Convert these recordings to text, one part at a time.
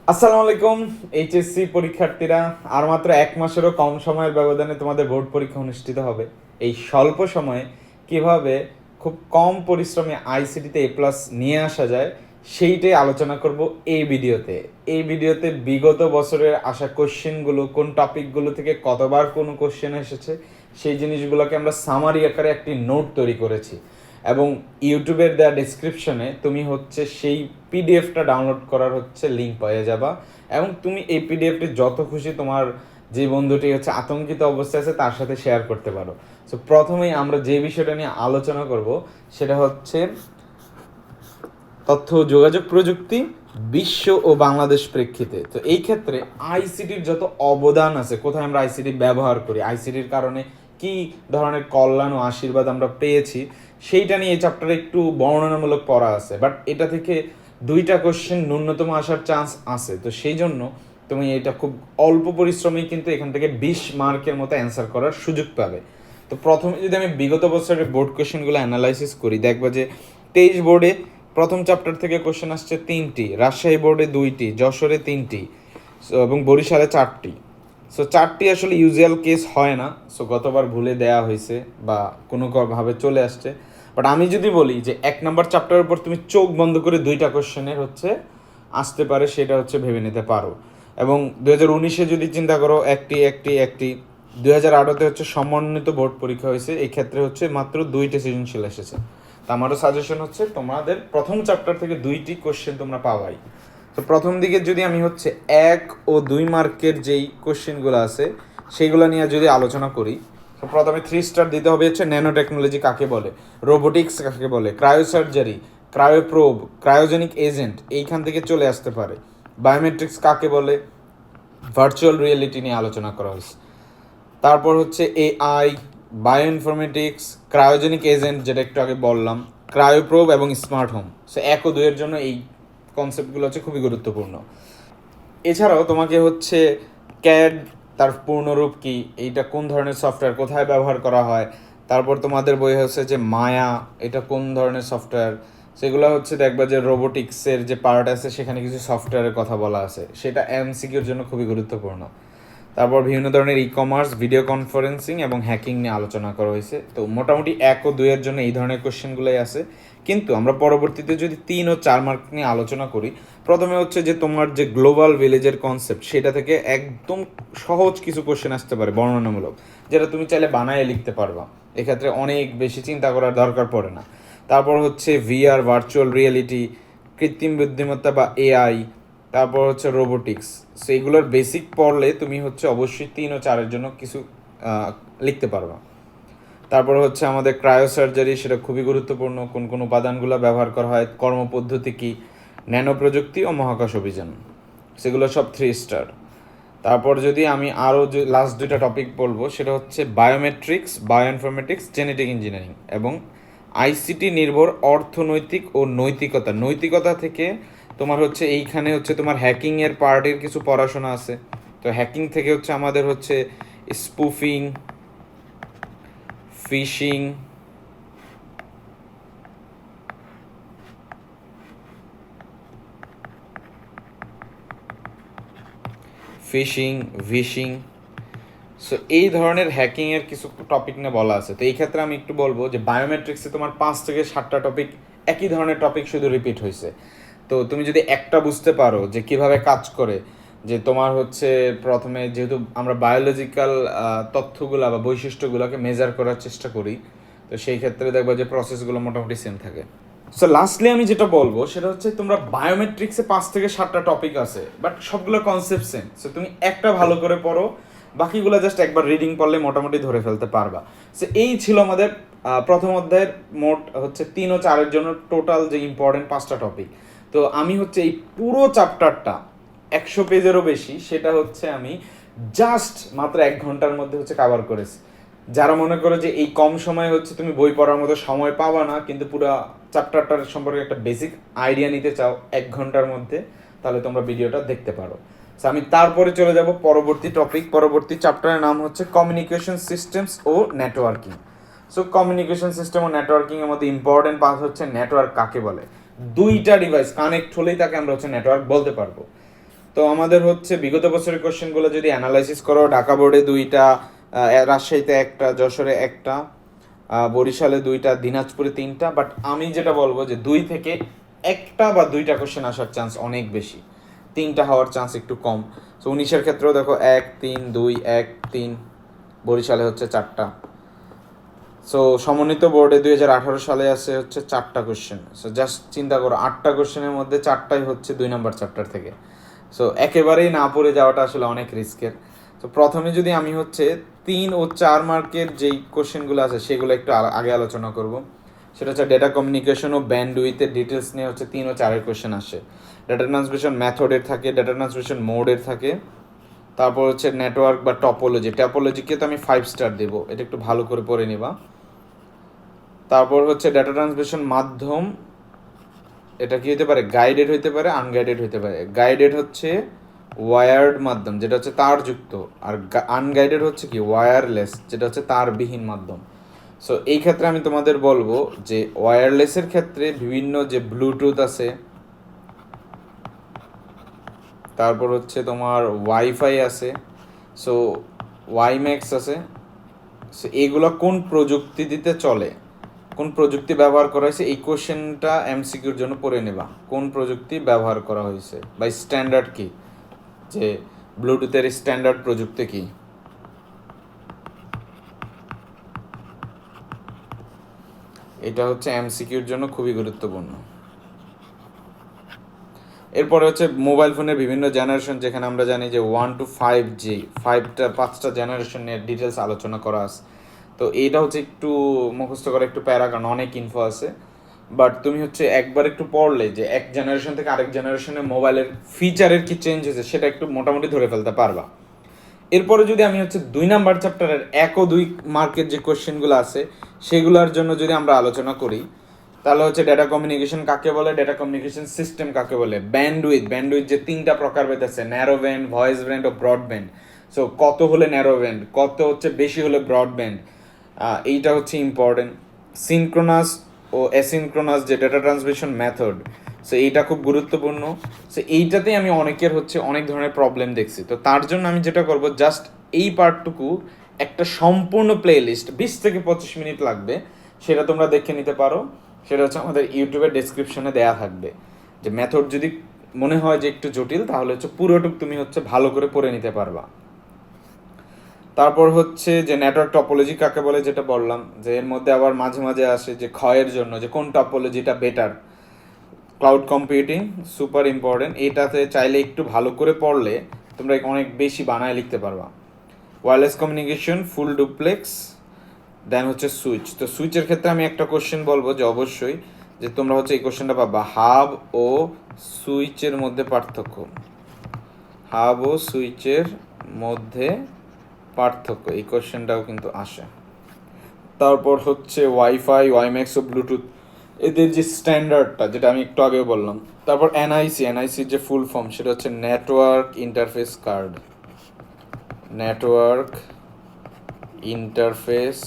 আসসালামু আলাইকুম এইচএসসি পরীক্ষার্থীরা। আর মাত্র এক মাসেরও কম সময়ের ব্যবধানে তোমাদের বোর্ড পরীক্ষা অনুষ্ঠিত হবে। এই স্বল্প সময়ে কিভাবে খুব কম পরিশ্রমে আইসিটিতে এ প্লাস নিয়ে আসা যায় সেইটাই আলোচনা করব এই ভিডিওতে বিগত বছরের আসা কোশ্চেনগুলো, কোন টপিকগুলো থেকে কতবার কোন কোশ্চেন এসেছে সেই জিনিসগুলোকে আমরা সামারি আকারে একটি নোট তৈরি করেছি এবং ইউটিউবের দেওয়া ডিসক্রিপশনে তুমি হচ্ছে সেই পিডিএফটা ডাউনলোড করার হচ্ছে লিঙ্ক পেয়ে যাবা এবং তুমি এই পিডিএফটি যত খুশি তোমার যে বন্ধুটি হচ্ছে আতঙ্কিত অবস্থায় আছে তার সাথে শেয়ার করতে পারো। সো প্রথমেই আমরা যে বিষয়টা নিয়ে আলোচনা করব সেটা হচ্ছে তথ্য ও যোগাযোগ প্রযুক্তি বিশ্ব ও বাংলাদেশ প্রেক্ষিতে। তো এই ক্ষেত্রে আইসিটির যত অবদান আছে, কোথায় আমরা আইসিটি ব্যবহার করি, আইসিটির কারণে কি ধরনের কল্যাণ ও আশীর্বাদ আমরা পেয়েছি, সেইটা নিয়ে এই চ্যাপ্টারে একটু বর্ণনামূলক পড়া আছে। বাট এটা থেকে দুইটা কোশ্চেন ন্যূনতম আসার চান্স আছে। তো সেই জন্য তুমি এটা খুব অল্প পরিশ্রমেই কিন্তু এখান থেকে 20 মার্কের মতো অ্যান্সার করার সুযোগ পাবে। তো প্রথমে যদি আমি বিগত বছরের বোর্ড কোশ্চেনগুলো অ্যানালাইসিস করি, দেখবা যে 23 বোর্ডে প্রথম চ্যাপ্টার থেকে কোশ্চেন আসছে 3টি, রাজশাহী বোর্ডে 2টি, যশোরে 3টি, এবং বরিশালে 4টি। সো 4টি আসলে ইউজুয়াল কেস হয় না, সো গতবার ভুলে দেয়া হয়েছে বা কোনো ভাবে চলে আসছে। বাট আমি যদি বলি যে 1 নম্বর চ্যাপ্টারের উপর তুমি চোখ বন্ধ করে 2টা কোশ্চেনের হচ্ছে আসতে পারে, সেটা হচ্ছে ভেবে নিতে পারো। এবং 2019-এ যদি চিন্তা করো, একটি 2018-তে হচ্ছে সমন্বিত বোর্ড পরীক্ষা হয়েছে, এই ক্ষেত্রে হচ্ছে মাত্র 2টি সৃজনশীল এসেছে। তো আমারও সাজেশন হচ্ছে তোমাদের প্রথম চ্যাপ্টার থেকে 2টি কোশ্চেন তোমরা পাওয়াই। তো প্রথম দিকে যদি আমি হচ্ছে 1 ও 2 মার্কের যেই কোশ্চেনগুলো আছে সেইগুলো নিয়ে যদি আলোচনা করি, তো প্রথমে 3 স্টার দিতে হবে হচ্ছে ন্যানো টেকনোলজি কাকে বলে, রোবোটিক্স কাকে বলে, ক্রায়োসার্জারি, ক্রায়োপ্রোব, ক্রায়োজেনিক এজেন্ট এইখান থেকে চলে আসতে পারে, বায়োমেট্রিক্স কাকে বলে, ভার্চুয়াল রিয়েলিটি নিয়ে আলোচনা করা হয়েছে। তারপর হচ্ছে AI, bio informatics, cryogenic agent যেটা একটু আগে বললাম, ক্রায়োপ্রোব এবং স্মার্ট হোম। সো 1 ও 2-এর জন্য এই কনসেপ্টগুলো হচ্ছে খুবই গুরুত্বপূর্ণ। এছাড়াও তোমাকে হচ্ছে ক্যাড, তার পূর্ণরূপ কি, এইটা কোন ধরনের সফটওয়্যার, কোথায় ব্যবহার করা হয়, তারপর তোমাদের বই হচ্ছে যে মায়া, এটা কোন ধরনের সফটওয়্যার, সেগুলো হচ্ছে দেখবা যে রোবোটিক্সের যে পার্ট আছে সেখানে কিছু সফটওয়্যারের কথা বলা আছে, সেটা এমসিকিউর জন্য খুবই গুরুত্বপূর্ণ। তারপর বিভিন্ন ধরনের ই কমার্স, ভিডিও কনফারেন্সিং এবং হ্যাকিং নিয়ে আলোচনা করা হয়েছে। তো মোটামুটি 1 ও 2-এর জন্য এই ধরনের কোশ্চেনগুলোই আছে। কিন্তু আমরা পরবর্তীতে যদি 3 ও 4 মার্ক নিয়ে আলোচনা করি, প্রথমে হচ্ছে যে তোমার যে গ্লোবাল ভিলেজের কনসেপ্ট, সেটা থেকে একদম সহজ কিছু কোশ্চেন আসতে পারে বর্ণনামূলক, যেটা তুমি চাইলে বানায় লিখতে পারবা, এক্ষেত্রে অনেক বেশি চিন্তা করার দরকার পড়ে না। তারপর হচ্ছে ভিআর, ভার্চুয়াল রিয়েলিটি, কৃত্রিম বুদ্ধিমত্তা বা এআই, তারপর হচ্ছে রোবোটিক্স। সো এগুলোর বেসিক পড়লে তুমি হচ্ছে অবশ্যই 3 ও 4-এর জন্য কিছু লিখতে পারবা। তারপর হচ্ছে আমাদের ক্রায়োসার্জারি, সেটা খুবই গুরুত্বপূর্ণ, কোন কোন উপাদানগুলো ব্যবহার করা হয়, কর্মপদ্ধতি কী, ন্যানো প্রযুক্তি ও মহাকাশ অভিযান, সেগুলো সব 3 স্টার। তারপর যদি আমি আরও যে লাস্ট 2টা টপিক বলবো, সেটা হচ্ছে biometrics, bio informatics, genetic engineering এবং আইসিটি নির্ভর অর্থনৈতিক ও নৈতিকতা থেকে তোমার হচ্ছে এইখানে হচ্ছে তোমার হ্যাকিংয়ের পার্টের কিছু পড়াশোনা আছে। তো হ্যাকিং থেকে হচ্ছে আমাদের হচ্ছে স্পুফিং, ফিশিং, ভিশিং। সো এই ধরনের হ্যাকিংয়ের কিছু টপিক নিয়ে বলা আছে। তো এই ক্ষেত্রে আমি একটু বলবো যে বায়োমেট্রিক্সে তোমার 5 থেকে 7টা টপিক, একই ধরনের টপিক শুধু রিপিট হয়েছে। তো তুমি যদি একটা বুঝতে পারো যে কিভাবে কাজ করে, যে তোমার হচ্ছে প্রথমে যেহেতু আমরা বায়োলজিক্যাল তথ্যগুলো বা বৈশিষ্ট্যগুলোকে মেজার করার চেষ্টা করি, তো সেই ক্ষেত্রে দেখবা যে প্রসেসগুলো মোটামুটি সেম থাকে। সো লাস্টলি আমি যেটা বলবো সেটা হচ্ছে তোমরা বায়োমেট্রিক্সে 5 থেকে 7টা টপিক আছে, বাট সবগুলো কনসেপ্ট সেম। সো তুমি একটা ভালো করে পড়ো, বাকিগুলো জাস্ট একবার রিডিং পড়লে মোটামুটি ধরে ফেলতে পারবা। সো এই ছিল আমাদের প্রথম অধ্যায়ের মোট হচ্ছে 3 ও 4-এর জন্য টোটাল যে ইম্পর্টেন্ট 5টা টপিক। তো আমি হচ্ছে এই পুরো চ্যাপ্টারটা 100 পেজেরও বেশি, সেটা হচ্ছে আমি জাস্ট মাত্র 1 ঘন্টার মধ্যে হচ্ছে কভার করেছি। যারা মনে করো যে এই কম সময়ে হচ্ছে তুমি বই পড়ার মতো সময় পাবা না, কিন্তু পুরো চ্যাপ্টারটার সম্পর্কে একটা বেসিক আইডিয়া নিতে চাও 1 ঘন্টার মধ্যে, তাহলে তোমরা ভিডিওটা দেখতে পারো। সো আমি তারপরে চলে যাব পরবর্তী টপিক, পরবর্তী চ্যাপ্টারের নাম হচ্ছে কমিউনিকেশন সিস্টেমস ও নেটওয়ার্কিং। সো কমিউনিকেশন সিস্টেম ও নেটওয়ার্কিংয়ের মধ্যে ইম্পর্টেন্ট পার্ট হচ্ছে নেটওয়ার্ক কাকে বলে। 2টা ডিভাইস কানেক্ট হলেই তাকে আমরা হচ্ছে নেটওয়ার্ক বলতে পারবো। তো আমাদের হচ্ছে বিগত বছরের কোশ্চেনগুলো যদি অ্যানালাইসিস করো, ঢাকা বোর্ডে 2টা, রাজশাহীতে 1টা, যশোরে 1টা, বরিশালে 2টা, দিনাজপুরে 3টা, বাট আমি যেটা বলবো যে 2 থেকে 1টা বা 2টা কোশ্চেন আসার চান্স অনেক বেশি, 3টা হওয়ার চান্স একটু কম। সো 19-এর ক্ষেত্রেও দেখো 1 3 2 1 3, বরিশালে হচ্ছে 4টা। সো সমন্বিত বোর্ডে 2018 সালে আছে হচ্ছে 4টা কোশ্চেন। সো জাস্ট চিন্তা করো, 8টা কোশ্চেনের মধ্যে 4টাই হচ্ছে 2 নম্বর চ্যাপ্টার থেকে। সো একেবারেই না পড়ে যাওয়াটা আসলে অনেক রিস্কের। তো প্রথমে যদি আমি হচ্ছে 3 ও 4 মার্কের যেই কোশ্চেনগুলো আছে সেগুলো একটু আগে আলোচনা করব। সেটা হচ্ছে ডেটা কমিউনিকেশন ও ব্যান্ডউইথের ডিটেলস নিয়ে হচ্ছে 3 ও 4-এর কোশ্চেন আসে। ডেটা ট্রান্সমিশন মেথডের থাকে, ডেটা ট্রান্সমিশন মোডের থাকে, তারপর হচ্ছে নেটওয়ার্ক বা টপোলজি। টপোলজিকে তো আমি 5 স্টার দেবো, এটা একটু ভালো করে পড়ে নিবা। তারপর হচ্ছে ডেটা ট্রান্সমিশন মাধ্যম, এটা কি হতে পারে, গাইডেড হতে পারে, আনগাইডেড হতে পারে। গাইডেড হচ্ছে ওয়্যার্ড মাধ্যম, যেটা হচ্ছে তারযুক্ত, আর আনগাইডেড হচ্ছে কি ওয়্যারলেস, যেটা হচ্ছে তারবিহীন মাধ্যম। সো এই ক্ষেত্রে আমি তোমাদের বলবো যে ওয়্যারলেসের ক্ষেত্রে বিভিন্ন যে ব্লুটুথ আছে, তারপর হচ্ছে তোমার ওয়াইফাই আছে, সো ওয়াইম্যাক্স আছে। সো এগুলো কোন প্রযুক্তিতে চলে, কোন প্রযুক্তি ব্যবহার করা হয়েছে, এই কোশ্চেনটা এমসিকিউর জন্য পড়ে নেবা। কোন প্রযুক্তি ব্যবহার করা হয়েছে বা স্ট্যান্ডার্ড কি, যে ব্লুটুথের স্ট্যান্ডার্ড প্রযুক্তি কি। এটা হচ্ছে এমসিকিউর জন্য খুবই গুরুত্বপূর্ণ। এরপরে হচ্ছে মোবাইল ফোনের বিভিন্ন জেনারেশন, যেখানে আমরা জানি যে 1 to 5G, 5টা জেনারেশনের ডিটেলস আলোচনা করা আছে। তো এইটা হচ্ছে একটু মুখস্থ করা একটু প্যারা, কারণ অনেক ইনফো আছে। বাট তুমি হচ্ছে একবার একটু পড়লে যে এক জেনারেশন থেকে আরেক জেনারেশনে মোবাইলের ফিচারের কি চেঞ্জ হয়েছে সেটা একটু মোটামুটি ধরে ফেলতে পারবা। এরপরে যদি আমি হচ্ছে 2 নাম্বার চ্যাপ্টারের 1 ও 2 মার্কের যে কোশ্চেনগুলো আছে সেগুলোর জন্য যদি আমরা আলোচনা করি, তাহলে হচ্ছে ডেটা কমিউনিকেশন কাকে বলে, ডেটা কমিউনিকেশন সিস্টেম কাকে বলে, ব্যান্ডউইথ যে 3টা প্রকারভেদ আছে, ন্যারো ব্যান্ড, ভয়েস ব্যান্ড ও ব্রডব্যান্ড। সো কত হলে ন্যারো ব্যান্ড, কত হচ্ছে বেশি হলে ব্রডব্যান্ড, এইটা হচ্ছে ইম্পর্টেন্ট। সিনক্রোনাস ও অ্যাসিনক্রোনাস যে ডেটা ট্রান্সমিশন মেথড, সো এইটা খুব গুরুত্বপূর্ণ। সো এইটাতেই আমি অনেকের হচ্ছে অনেক ধরনের প্রবলেম দেখছি। তো তার জন্য আমি যেটা করব, জাস্ট এই পার্টটুকু একটা সম্পূর্ণ প্লে লিস্ট 20 থেকে 25 মিনিট লাগবে, সেটা তোমরা দেখে নিতে পারো। সেটা হচ্ছে আমাদের ইউটিউবের ডেসক্রিপশনে দেয়া থাকবে। যে মেথড যদি মনে হয় যে একটু জটিল, তাহলে হচ্ছে পুরোটুক তুমি হচ্ছে ভালো করে পড়ে নিতে পারবা। তারপর হচ্ছে যে নেটওয়ার্ক টপোলজি কাকে বলে, যেটা বললাম, যে এর মধ্যে আবার মাঝে মাঝে আসে যে ক্ষয়ের জন্য যে কোন টপোলজিটা better. Cloud computing super important, এটাতে চাইলে একটু ভালো করে পড়লে তোমরা অনেক বেশি বানায় লিখতে পারবা। ওয়্যারলেস কমিউনিকেশন, ফুল ডুপ্লেক্স, দেন হচ্ছে সুইচ। তো সুইচের ক্ষেত্রে আমি একটা কোশ্চেন বলবো যে অবশ্যই যে তোমরা হচ্ছে এই কোশ্চেনটা পাবা, হাব ও সুইচের মধ্যে পার্থক্য। হাব ও সুইচের মধ্যে পার্থক্য, এই কোশ্চেনটাও কিন্তু আসে। তারপর হচ্ছে ওয়াইফাই, ওয়াইম্যাক্স ও ব্লুটুথ, এদের যে স্ট্যান্ডার্ডটা, যেটা আমি একটু আগেও বললাম। তারপর এনআইসির যে ফুল ফর্ম, সেটা হচ্ছে network interface card, network interface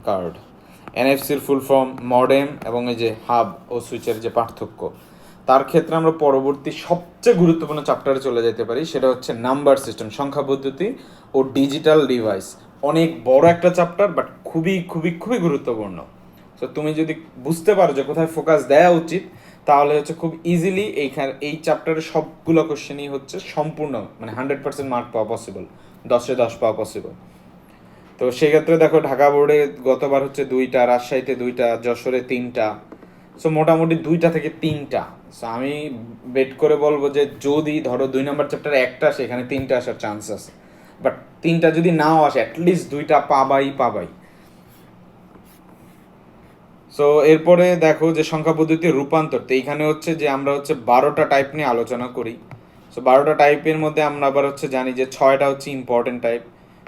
card. এনএফসির ফুল ফর্ম মডেম, এবং এই যে হাব ও সুইচের যে পার্থক্য। তার ক্ষেত্রে আমরা পরবর্তী সবচেয়ে গুরুত্বপূর্ণ চ্যাপ্টারে চলে যেতে পারি, সেটা হচ্ছে নাম্বার সিস্টেম, সংখ্যা পদ্ধতি ও ডিজিটাল ডিভাইস। অনেক বড় একটা চ্যাপ্টার, বাট খুবই খুবই খুবই গুরুত্বপূর্ণ। তো তুমি যদি বুঝতে পারো যে কোথায় ফোকাস দেওয়া উচিত, তাহলে হচ্ছে খুব ইজিলি এই চ্যাপ্টারের সবগুলো কোশ্চেনই হচ্ছে সম্পূর্ণ, মানে 100% মার্ক পাওয়া পসিবল, 10-এ 10 পাওয়া পসিবল। তো সেক্ষেত্রে দেখো ঢাকা বোর্ডে গতবার হচ্ছে 2টা, রাজশাহীতে 2টা, যশোরে 3টা। সো মোটামুটি 2টা থেকে 3টা। সো আমি বেট করে বলবো যে যদি ধরো 2 নম্বর চ্যাপ্টারে একটা আসে, এখানে 3টা আসার চান্স আছে। বাট 3টা যদি নাও আসে, অ্যাটলিস্ট 2টা পাবাই। সো এরপরে দেখো যে সংখ্যা পদ্ধতির রূপান্তর, তো এইখানে হচ্ছে যে আমরা হচ্ছে 12টা টাইপ নিয়ে আলোচনা করি। সো 12টা টাইপের মধ্যে আমরা আবার হচ্ছে জানি যে 6টা হচ্ছে ইম্পর্টেন্ট টাইপ।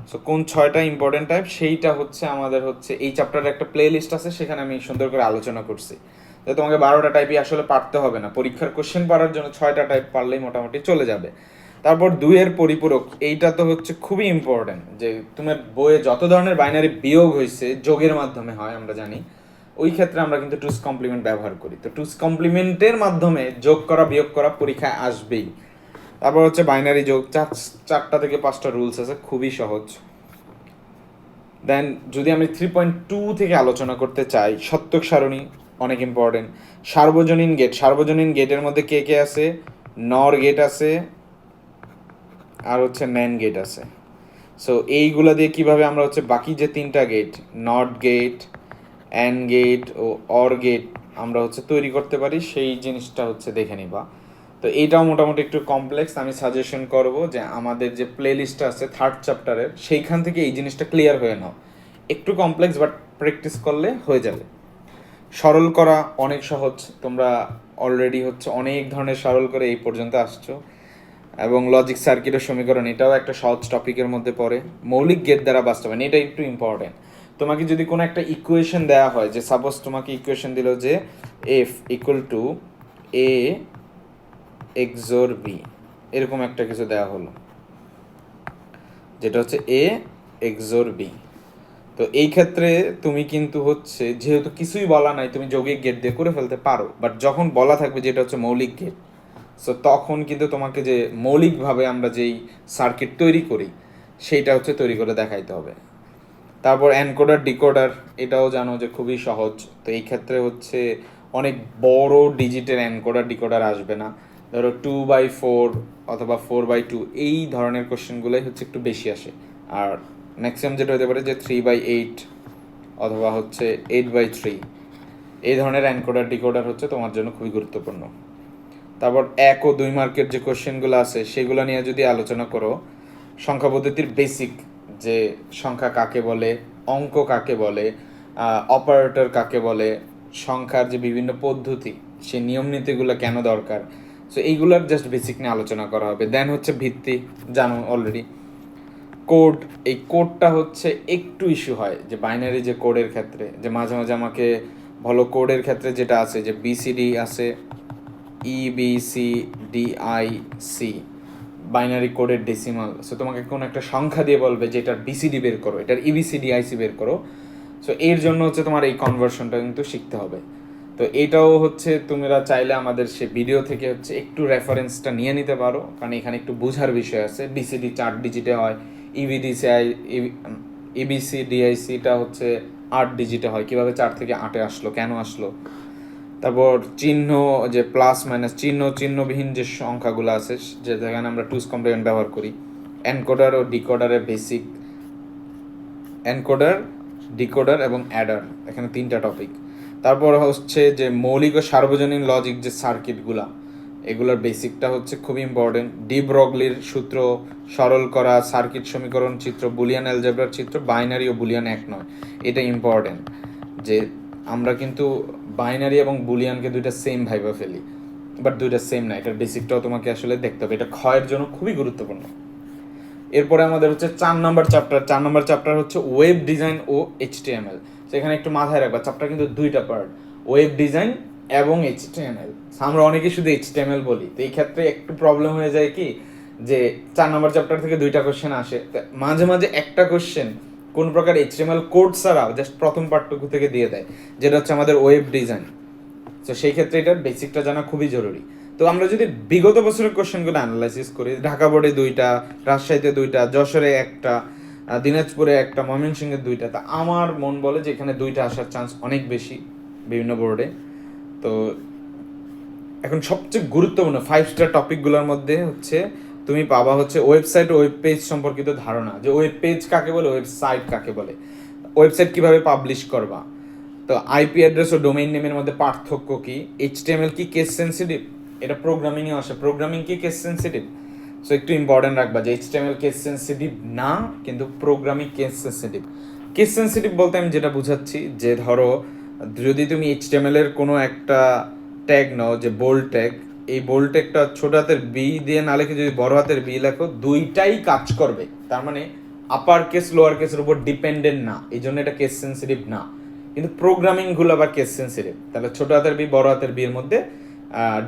সো কোন 6টা ইম্পর্টেন্ট টাইপ, সেইটা হচ্ছে আমাদের হচ্ছে এই চ্যাপ্টারের একটা প্লে লিস্ট আছে, সেখানে আমি সুন্দর করে আলোচনা করছি। তো তোমাকে 12টা টাইপই আসলে পারতে হবে না, পরীক্ষার কোশ্চেন পারার জন্য 6টা টাইপ পারলেই মোটামুটি চলে যাবে। তারপর 2-এর পরিপূরক, এইটা তো হচ্ছে খুবই ইম্পর্টেন্ট, যে তোমার বইয়ে যত ধরনের বাইনারি বিয়োগ হয়েছে যোগের মাধ্যমে হয় আমরা জানি, ওই ক্ষেত্রে আমরা কিন্তু টুস কমপ্লিমেন্ট ব্যবহার করি। তো টুস কমপ্লিমেন্টের মাধ্যমে যোগ করা বিয়োগ করা পরীক্ষায় আসবেই। তারপর হচ্ছে বাইনারি যোগ, চারটা থেকে পাঁচটা রুলস আছে, খুবই সহজ। দেন যদি আমি 3.2 থেকে আলোচনা করতে চাই, সত্যক সারণী অনেক ইম্পর্টেন্ট। সার্বজনীন গেট, সার্বজনীন গেটের মধ্যে কে কে আছে? নর গেট আছে, আর হচ্ছে ন্যান গেট আছে। সো এইগুলা দিয়ে কিভাবে আমরা হচ্ছে বাকি যে তিনটা gate, not gate, and gate ও অর গেট, আমরা হচ্ছে তৈরি করতে পারি, সেই জিনিসটা হচ্ছে দেখে নিবা। তো এইটাও মোটামুটি একটু কমপ্লেক্স। আমি সাজেশন করব যে আমাদের যে প্লে লিস্টটা আছে 3rd চ্যাপ্টারের, সেইখান থেকে এই জিনিসটা ক্লিয়ার হয়ে নাও। একটু কমপ্লেক্স, বাট প্র্যাকটিস করলে হয়ে যাবে। সরল করা অনেক সহজ, তোমরা অলরেডি হচ্ছে অনেক ধরনের সরল করে এই পর্যন্ত আসছো। এবং লজিক সার্কিটের সমীকরণ, এটাও একটা সহজ টপিকের মধ্যে পড়ে। মৌলিক গেট দ্বারা বাস্তবায়ন, এটা একটু ইম্পর্টেন্ট। তোমাকে যদি কোনো একটা ইকুয়েশন দেওয়া হয়, যে সাপোজ তোমাকে ইকুয়েশন দিল যে F equal to A XOR B, এরকম একটা কিছু দেওয়া হলো, যেটা হচ্ছে এ এক্সোর বি। তো এই ক্ষেত্রে তুমি কিন্তু হচ্ছে, যেহেতু কিছুই বলা নাই, তুমি যৌগিক গেট দিয়ে করে ফেলতে পারো, বাট যখন বলা থাকবে যেটা হচ্ছে মৌলিক গেট, সো তখন কিন্তু তোমাকে যে মৌলিকভাবে আমরা যেই সার্কিট তৈরি করি, সেইটা হচ্ছে তৈরি করে দেখাইতে হবে। তারপর এনকোডার ডিকোডার, এটাও জানো যে খুবই সহজ। তো এই ক্ষেত্রে হচ্ছে অনেক বড় ডিজিটের এনকোডার ডিকোডার আসবে না, ধরো 2/4 অথবা 4/2, এই ধরনের কোশ্চেনগুলোই হচ্ছে একটু বেশি আসে। আর ম্যাক্সিমাম যেটা হতে পারে যে 3/8 অথবা হচ্ছে 8/3, এই ধরনের এনকোডার ডিকোডার হচ্ছে তোমার জন্য খুবই গুরুত্বপূর্ণ। তারপর 1 ও 2 মার্কের যে কোশ্চেনগুলো আছে, সেগুলো নিয়ে যদি আলোচনা করো, সংখ্যা পদ্ধতির বেসিক, যে সংখ্যা কাকে বলে, অঙ্ক কাকে বলে, অপারেটর কাকে বলে, সংখ্যার যে বিভিন্ন পদ্ধতি, সেই নিয়ম নীতিগুলো কেন দরকার, সো এইগুলোর জাস্ট বেসিক নিয়ে আলোচনা করা হবে। দেন হচ্ছে ভিত্তি, জানো অলরেডি। কোড, এই কোডটা হচ্ছে একটু ইস্যু হয়, যে বাইনারি যে কোডের ক্ষেত্রে, যে মাঝে মাঝে আমাকে ভালো কোডের ক্ষেত্রে যেটা আছে, যে বিসিডি আছে, EBCDIC, বাইনারি কোডের ডেসিমাল। সো তোমাকে কোনো একটা সংখ্যা দিয়ে বলবে যে এটার বিসিডি বের করো, এটার EBCDIC বের করো। সো এর জন্য হচ্ছে তোমার এই কনভার্সনটা কিন্তু শিখতে হবে। তো এটাও হচ্ছে তোমরা চাইলে আমাদের সে ভিডিও থেকে হচ্ছে একটু রেফারেন্সটা নিয়ে নিতে পারো, কারণ এখানে একটু বোঝার বিষয় আছে। বিসিডি 4 ডিজিটে হয়, EBCDICটা হচ্ছে 8 ডিজিটে হয়, কীভাবে 4 থেকে 8-এ আসলো, কেন আসলো। তারপর চিহ্ন, যে প্লাস মাইনাস চিহ্নবিহীন যে সংখ্যাগুলো আছে, যে যেখানে আমরা টুস কমপ্লিমেন্ট ব্যবহার করি। এনকোডার ও ডিকোডারের বেসিক, এনকোডার, ডিকোডার এবং অ্যাডার, এখানে 3টা টপিক। তারপর হচ্ছে যে মৌলিক ও সার্বজনীন লজিক যে সার্কিটগুলা, এগুলোর বেসিকটা হচ্ছে খুবই ইম্পর্টেন্ট। ডি ব্রগলির সূত্র, সরল করা, সার্কিট সমীকরণ চিত্র, বুলিয়ান অ্যালজেব্রার চিত্র, বাইনারি ও বুলিয়ান এক নয়, এটা ইম্পর্টেন্ট। যে আমরা কিন্তু বাইনারি এবং বুলিয়ানকে দুইটা সেম ভাইবা ফেলি, বাট দুইটা সেম না, এটার বেসিকটাও তোমাকে আসলে দেখতে হবে, এটা ক্ষয়ের জন্য খুবই গুরুত্বপূর্ণ। এরপরে আমাদের হচ্ছে 4 নম্বর চ্যাপ্টার হচ্ছে ওয়েব ডিজাইন ও HTML। সেখানে একটু মাথায় রাখবা, চ্যাপ্টার কিন্তু 2টা পার্ট, ওয়েব ডিজাইন এবং HTML। আমরা অনেকে শুধু HTML বলি, তো এই ক্ষেত্রে একটু প্রবলেম হয়ে যায় কি, যে 4 নম্বর চ্যাপ্টার থেকে 2টা কোশ্চেন আসে, মাঝে মাঝে একটা কোশ্চেন কোন প্রকার HTML কোড ছাড়া জাস্ট প্রথম পার্টটুকু থেকে দিয়ে দেয়, যেটা হচ্ছে আমাদের ওয়েব ডিজাইন। তো সেই ক্ষেত্রে এটার বেসিকটা জানা খুবই জরুরি। তো আমরা যদি বিগত বছরের কোশ্চেনগুলো অ্যানালাইসিস করি, ঢাকা বোর্ডে 2টা, রাজশাহীতে 2টা, যশোরে 1টা, দিনাজপুরে 1টা, ময়মনসিংহে 2টা, তা আমার মন বলে যে এখানে 2টা আসার চান্স অনেক বেশি বিভিন্ন বোর্ডে। তো এখন সবচেয়ে গুরুত্বপূর্ণ 5 স্টার টপিকগুলোর মধ্যে হচ্ছে তুমি পাবা হচ্ছে ওয়েবসাইট ও ওয়েব পেজ সম্পর্কিত ধারণা, যে ওয়েব পেজ কাকে বলে, ওয়েবসাইট কাকে বলে, ওয়েবসাইট কিভাবে পাবলিশ করবা, তো আইপি অ্যাড্রেস ও ডোমেইন নেমের মধ্যে পার্থক্য কি, HTML কি কেস সেন্সিটিভ, এটা প্রোগ্রামিংয়ে আসে, প্রোগ্রামিং কি কেস সেন্সিটিভ। সো একটু ইম্পর্টেন্ট রাখবা যে HTML কেস সেন্সিটিভ না, কিন্তু programming case sensitive. Case sensitive বলতে আমি যেটা বুঝাচ্ছি, যে ধরো যদি তুমি HTML এর কোনো একটা ট্যাগ নাও, যে বোল্ড ট্যাগ, এই বোল্ড ট্যাগটা ছোট হাতের বি দিয়ে না লিখে যদি বড় হাতের বি লেখো, দুইটাই কাজ করবে, তার মানে আপার কেস লোয়ার কেসের উপর ডিপেন্ডেন্ট না, এই জন্য এটা কেস সেন্সিটিভ না। কিন্তু প্রোগ্রামিংগুলো আবার কেস সেন্সিটিভ, তাহলে ছোট হাতের বি বড় হাতের বির মধ্যে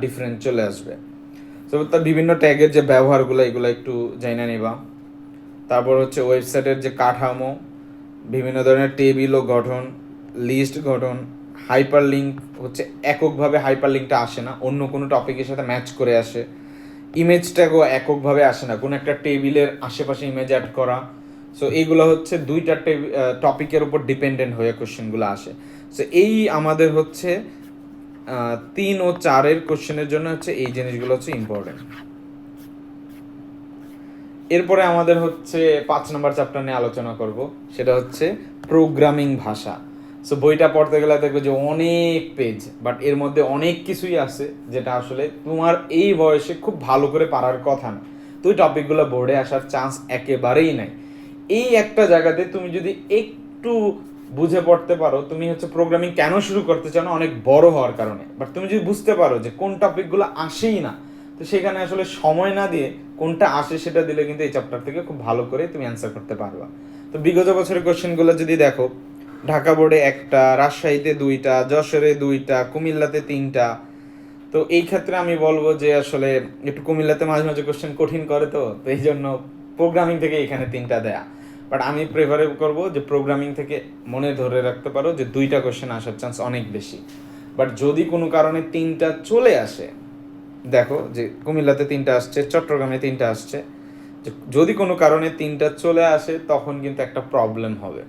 ডিফারেন্স চলে আসবে। তো তার বিভিন্ন ট্যাগের যে ব্যবহারগুলো, এগুলো একটু জানা নিবা। তারপর হচ্ছে ওয়েবসাইটের যে কাঠামো, বিভিন্ন ধরনের টেবিল ও গঠন, লিস্ট গঠন, হাইপার লিঙ্ক হচ্ছে এককভাবে হাইপার লিঙ্কটা আসে না, অন্য কোনো টপিকের সাথে ম্যাচ করে আসে। ইমেজ ট্যাগও এককভাবে আসে না, কোনো একটা টেবিলের আশেপাশে ইমেজ অ্যাড করা। সো এইগুলো হচ্ছে দুইটা টপিকের উপর ডিপেন্ডেন্ট হয়ে কোশ্চেনগুলো আসে। সো এই আমাদের হচ্ছে 3 ও 4-এর কোশ্চেনের জন্য হচ্ছে এই জিনিসগুলো হচ্ছে ইম্পর্টেন্ট। এরপরে আমাদের হচ্ছে 5 নম্বর চ্যাপ্টার নিয়ে আলোচনা করব, সেটা হচ্ছে প্রোগ্রামিং ভাষা। সো বইটা পড়তে গেলে দেখবে যে অনেক পেজ, বাট এর মধ্যে অনেক কিছুই আছে যেটা আসলে তোমার এই বয়সে খুব ভালো করে পারার কথা না। তো ওই টপিকগুলো বোর্ডে আসার চান্স একেবারেই নাই। এই একটা জায়গাতে তুমি যদি একটু বুঝে পড়তে পারো, তুমি হচ্ছে প্রোগ্রামিং কেন শুরু করতে চাও না, অনেক বড় হওয়ার কারণে, বাট তুমি যদি বুঝতে পারো যে কোন টপিকগুলো আসেই না, তো সেখানে আসলে সময় না দিয়ে কোনটা আসে সেটা দিলে কিন্তু এই চ্যাপ্টার থেকে খুব ভালো করে তুমি অ্যান্সার করতে পারবা। তো বিগত বছরের কোশ্চেনগুলো যদি দেখো, ঢাকা বোর্ডে 1টা, রাজশাহীতে 2টা, যশোরে 2টা, কুমিল্লাতে 3টা। তো এই ক্ষেত্রে আমি বলবো যে আসলে একটু কুমিল্লাতে মাঝে মাঝে কোশ্চেন কঠিন করে, তো এই জন্য প্রোগ্রামিং থেকে এখানে 3টা দেয়া। বাট আমি প্রেফার করবো যে প্রোগ্রামিং থেকে মনে ধরে রাখতে পারো যে 2টা কোশ্চেন আসার চান্স অনেক বেশি। বাট যদি কোনো কারণে 3টা চলে আসে, দেখো যে কুমিল্লাতে 3টা আসছে, চট্টগ্রামে 3টা আসছে, যদি কোনো কারণে 3টা চলে আসে তখন কিন্তু একটা প্রবলেম হবে,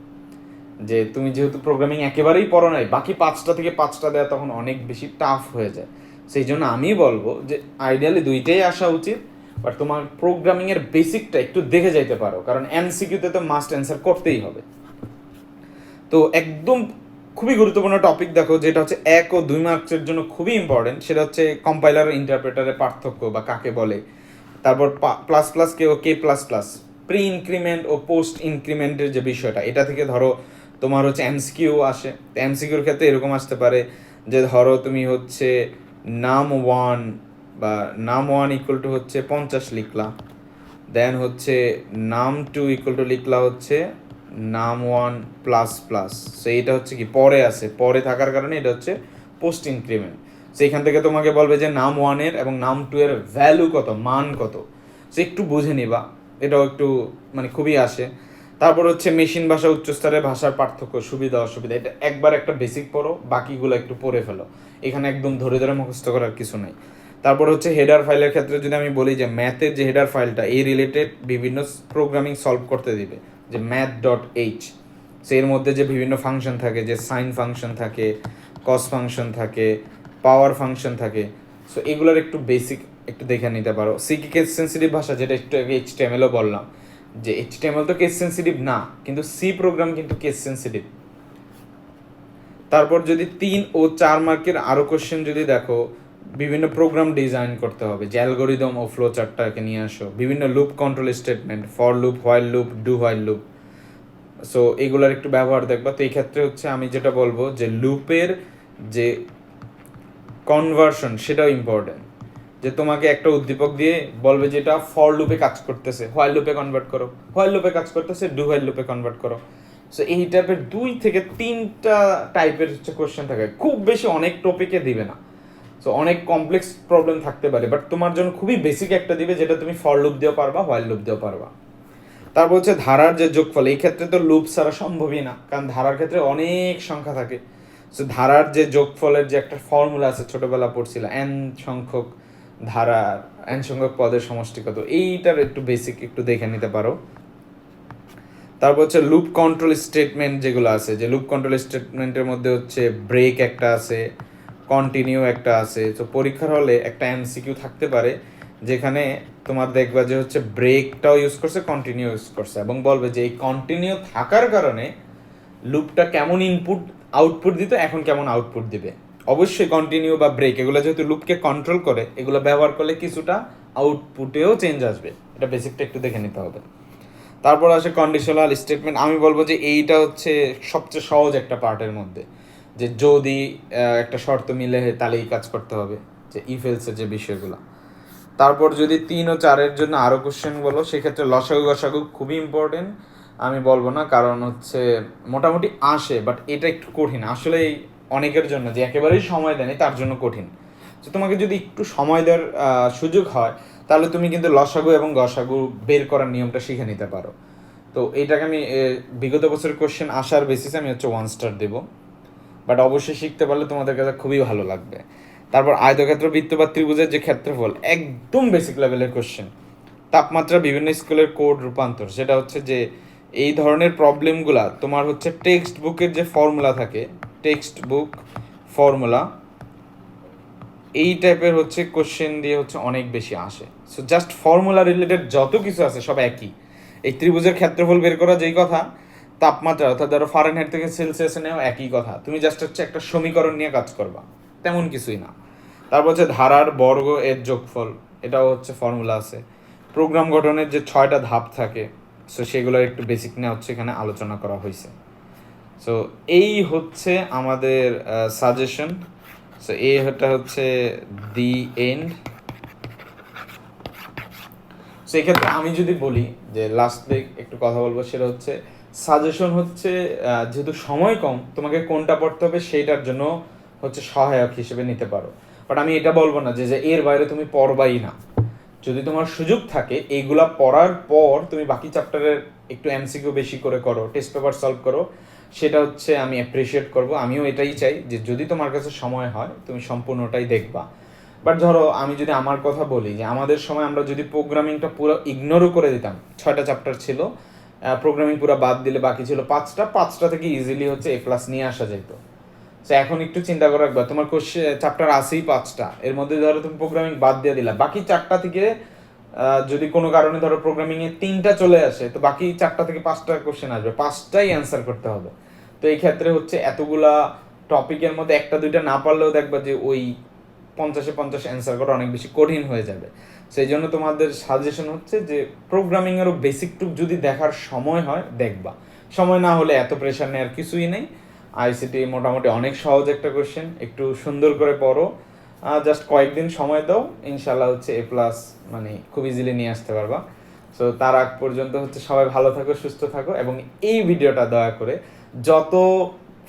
যে তুমি যেহেতু প্রোগ্রামিং একেবারেই পড়ো নাই, বাকি 5টা থেকে 5টা দেওয়া তখন অনেক বেশি টাফ হয়ে যায়। সেই জন্য আমি বলবো যে আইডিয়ালি 2টাই আসা উচিত, বাট তোমার প্রোগ্রামিংয়ের বেসিকটা একটু দেখে যাইতে পারো, কারণ এমসিকিউতে তো মাস্ট অ্যান্সার করতেই হবে। তো একদম খুবই গুরুত্বপূর্ণ টপিক দেখো, যেটা হচ্ছে 1 ও 2 মার্কসের জন্য খুবই ইম্পর্টেন্ট, সেটা হচ্ছে কম্পাইলার ও ইন্টারপ্রেটারের পার্থক্য বা কাকে বলে। তারপর প্লাস প্লাস কে ও k plus plus, pre increment ও পোস্ট ইনক্রিমেন্টের যে বিষয়টা, এটা থেকে ধরো তোমার হচ্ছে এমসিকিউ আসে। এমসিকিউর ক্ষেত্রে এরকম আসতে পারে যে ধরো তুমি হচ্ছে নাম 1 বা নাম 1 ইকুয়াল টু হচ্ছে 50 লিখলা, দেন হচ্ছে নাম 2 ইকুয়াল টু লিখলা হচ্ছে নাম 1 প্লাস প্লাস। সো এটা হচ্ছে কি পরে আছে, পরে থাকার কারণে এটা হচ্ছে পোস্ট ইনক্রিমেন্ট। সেইখান থেকে তোমাকে বলবে যে নাম 1-এর এবং নাম 2-এর ভ্যালু কত, মান কত, সে একটু বুঝে নিবা, এটাও একটু মানে খুবই আসে। তারপর হচ্ছে মেশিন ভাষা উচ্চস্তরের ভাষার পার্থক্য, সুবিধা অসুবিধা, এটা একবার একটা বেসিক পড়ো, বাকিগুলো একটু পড়ে ফেলো, এখানে একদম ধরে ধরে মুখস্থ করার কিছু নাই। তারপর হচ্ছে হেডার ফাইলের ক্ষেত্রে যদি আমি বলি যে ম্যাথের যে হেডার ফাইলটা এই রিলেটেড বিভিন্ন প্রোগ্রামিং সলভ করতে দিবে, যে math.h, সে এর মধ্যে যে বিভিন্ন ফাংশন থাকে, যে সাইন ফাংশন থাকে, কস ফাংশন থাকে, পাওয়ার ফাংশন থাকে, সো এগুলোর একটু বেসিক একটু দেখে নিতে পারো। সি কি কেস সেন্সিটিভ ভাষা, যেটা একটু আগে এইচটিএমএলও বললাম, যে এইচটিএমএল তো কেস সেন্সিটিভ না, কিন্তু সি প্রোগ্রাম কিন্তু কেস সেন্সিটিভ। তারপর যদি 3 ও 4 মার্কের আরও কোশ্চেন যদি দেখো, বিভিন্ন প্রোগ্রাম ডিজাইন করতে হবে, যে অ্যালগোরিদম ও ফ্লো চার্টটাকে নিয়ে আসো, বিভিন্ন loop control statement, for loop, while loop, do while loop, so এগুলার একটু ব্যবহার দেখবা। তো এই ক্ষেত্রে হচ্ছে আমি যেটা বলবো যে লুপের যে কনভার্সন সেটাও ইম্পর্টেন্ট, যে তোমাকে একটা উদ্দীপক দিয়ে বলবে যে এটা ফর লুপে কাজ করতেছে, হোয়াইল লুপে কনভার্ট করো, হোয়াইল লুপে কাজ করতেছে, ডু হোয়াইল লুপে কনভার্ট করো। সো এই টাইপের 2 থেকে 3টা টাইপের হচ্ছে কোশ্চেন থাকে, খুব বেশি অনেক টপিকে দিবে না। সো অনেক কমপ্লেক্স প্রবলেম থাকতে পারে, বাট তোমার জন্য খুবই বেসিক একটা দিবে, যেটা তুমি ফর লুপ দিয়েও পারবা, হোয়াইল লুপ দিয়েও পারবা। তারপর হচ্ছে ধারার যে যোগফল, এই ক্ষেত্রে তো লুপ ছাড়া সম্ভবই না, কারণ ধারার ক্ষেত্রে অনেক সংখ্যা থাকে। সো ধারার যে যোগফলের যে একটা ফর্মুলা আছে, ছোটবেলা পড়ছিল, এন সংখ্যক ধারা, এন সংখ্যক পদের সমষ্টি কত, এইটার একটু বেসিক একটু দেখে নিতে পারো। তারপর হচ্ছে লুপ কন্ট্রোল স্টেটমেন্ট যেগুলো আছে, যে লুপ কন্ট্রোল স্টেটমেন্টের মধ্যে হচ্ছে ব্রেক একটা আছে, কন্টিনিউ একটা আছে। তো পরীক্ষার হলে একটা এমসিকিউ থাকতে পারে যেখানে তোমার দেখবা যে হচ্ছে ব্রেকটাও ইউজ করছে, কন্টিনিউ ইউজ করছে, এবং বলবে যে এই কন্টিনিউ থাকার কারণে লুপটা কেমন ইনপুট আউটপুট দিত, এখন কেমন আউটপুট দিবে। অবশ্যই কন্টিনিউ বা ব্রেক এগুলো যেহেতু লুপকে কন্ট্রোল করে, এগুলো ব্যবহার করলে কিছুটা আউটপুটেও চেঞ্জ আসবে, এটা বেসিকটা একটু দেখে নিতে হবে। তারপর আসে কন্ডিশনাল স্টেটমেন্ট, আমি বলবো যে এইটা হচ্ছে সবচেয়ে সহজ একটা পার্টের মধ্যে, যে যদি একটা শর্ত মিলে তাহলেই কাজ করতে হবে, যে ইফ এলসের যে বিষয়গুলো। তারপর যদি 3 ও 4-এর জন্য আরও কোশ্চেন বলো, সেক্ষেত্রে লসাগু গসাগু খুবই ইম্পর্টেন্ট, আমি বলবো না, কারণ হচ্ছে মোটামুটি আসে, বাট এটা একটু কঠিন আসলে অনেকের জন্য, যে একেবারেই সময় দেয়নি তার জন্য কঠিন। তো তোমাকে যদি একটু সময় দেওয়ার সুযোগ হয়, তাহলে তুমি কিন্তু লসাগু এবং গসাগু বের করার নিয়মটা শিখে নিতে পারো। তো এইটাকে আমি বিগত বছরের কোশ্চেন আসার বেসিসে আমি হচ্ছে 1 স্টার দেবো, বাট অবশ্যই শিখতে পারলে তোমাদের কাছে খুবই ভালো লাগবে। তারপর আয়তক্ষেত্র, বৃত্ত বা ত্রিভুজের যে ক্ষেত্রফল, একদম বেসিক লেভেলের কোশ্চেন। তাপমাত্রা, বিভিন্ন স্কুলের কোড রূপান্তর, সেটা হচ্ছে যে এই ধরনের প্রবলেমগুলা তোমার হচ্ছে টেক্সট বুকের যে ফর্মুলা থাকে, টেক্সট বুক ফর্মুলা, এই টাইপের হচ্ছে কোশ্চেন দিয়ে হচ্ছে অনেক বেশি আসে। সো জাস্ট ফর্মুলা রিলেটেড যত কিছু আছে সব একই। এই ত্রিভুজের ক্ষেত্রফল বের করা যেই কথা, তাপমাত্রা অর্থাৎ ধরো ফারেনহাইট থেকে সেলসিয়াসে নেও একই কথা, তুমি জাস্ট হচ্ছে একটা সমীকরণ নিয়ে কাজ করবা, তেমন কিছুই না। তারপর হচ্ছে ধারার বর্গ এর যোগফল, এটাও হচ্ছে ফর্মুলা আছে। প্রোগ্রাম গঠনের যে 6টা ধাপ থাকে, সো সেগুলোর একটু বেসিক নিয়ে হচ্ছে এখানে আলোচনা করা হয়েছে। সো এই হচ্ছে আমাদের সাজেশন। সো এটা হচ্ছে দি এন্ড। সো এক্ষেত্রে আমি যদি বলি যে লাস্টে একটু কথা বলবো, সেটা হচ্ছে সাজেশন হচ্ছে যেহেতু সময় কম, তোমাকে কোনটা পড়তে হবে সেইটার জন্য হচ্ছে সহায়ক হিসেবে নিতে পারো। বাট আমি এটা বলবো না যে এর বাইরে তুমি পড়বাই না। যদি তোমার সুযোগ থাকে এইগুলা পড়ার পর তুমি বাকি চ্যাপ্টারের একটু এমসিকিউ বেশি করে করো, টেস্ট পেপার সলভ করো, সেটা হচ্ছে আমি অ্যাপ্রিসিয়েট করবো। আমিও এটাই চাই যে যদি তোমার কাছে সময় হয় তুমি সম্পূর্ণটাই দেখবা। বাট ধরো আমি যদি আমার কথা বলি, যে আমাদের সময় আমরা যদি প্রোগ্রামিংটা পুরো ইগনোরও করে দিতাম, 6টা চ্যাপ্টার ছিল, প্রোগ্রামিং পুরো বাদ দিলে বাকি ছিল 5টা থেকে ইজিলি হচ্ছে A+ নিয়ে আসা যেত। তো এখন একটু চিন্তা করে রাখবা, তোমার চ্যাপ্টার আছেই 5টা, এর মধ্যে ধরো তুমি প্রোগ্রামিং বাদ দিয়ে দিলা, বাকি 4টা থেকে যদি কোনো কারণে ধরো প্রোগ্রামিংয়ে 3টা চলে আসে, তো বাকি 4টা থেকে 5টা কোশ্চেন আসবে, 5টাই অ্যান্সার করতে হবে। তো এই ক্ষেত্রে হচ্ছে এতগুলা টপিকের মধ্যে 1টা 2টা না পারলেও দেখবা যে ওই 50-50 অ্যান্সার করা অনেক বেশি কঠিন হয়ে যাবে। সেই জন্য তোমাদের সাজেশন হচ্ছে যে প্রোগ্রামিংয়েরও বেসিক টুক যদি দেখার সময় হয় দেখবা, সময় না হলে এত প্রেশার নেওয়ার কিছুই নেই। আইসিটি মোটামুটি অনেক সহজ একটা কোশ্চেন, একটু সুন্দর করে পড়ো, জাস্ট কয়েকদিন সময় দাও, ইনশাল্লাহ হচ্ছে A+ মানে খুব ইজিলি নিয়ে আসতে পারবা। সো তার আগ পর্যন্ত হচ্ছে সবাই ভালো থাকো, সুস্থ থাকো, এবং এই ভিডিওটা দয়া করে যত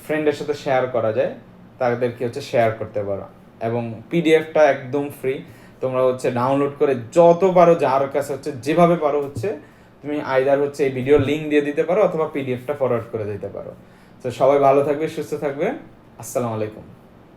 ফ্রেন্ডের সাথে শেয়ার করা যায় তাদেরকে হচ্ছে শেয়ার করতে পারো। এবং পিডিএফটা একদম ফ্রি, তোমরা হচ্ছে ডাউনলোড করে যত পারো, যার কাছে হচ্ছে যেভাবে পারো হচ্ছে তুমি আইদার হচ্ছে এই ভিডিও লিঙ্ক দিয়ে দিতে পারো অথবা পিডিএফটা ফরওয়ার্ড করে দিতে পারো। তো সবাই ভালো থাকবে, সুস্থ থাকবে, আসসালামু আলাইকুম।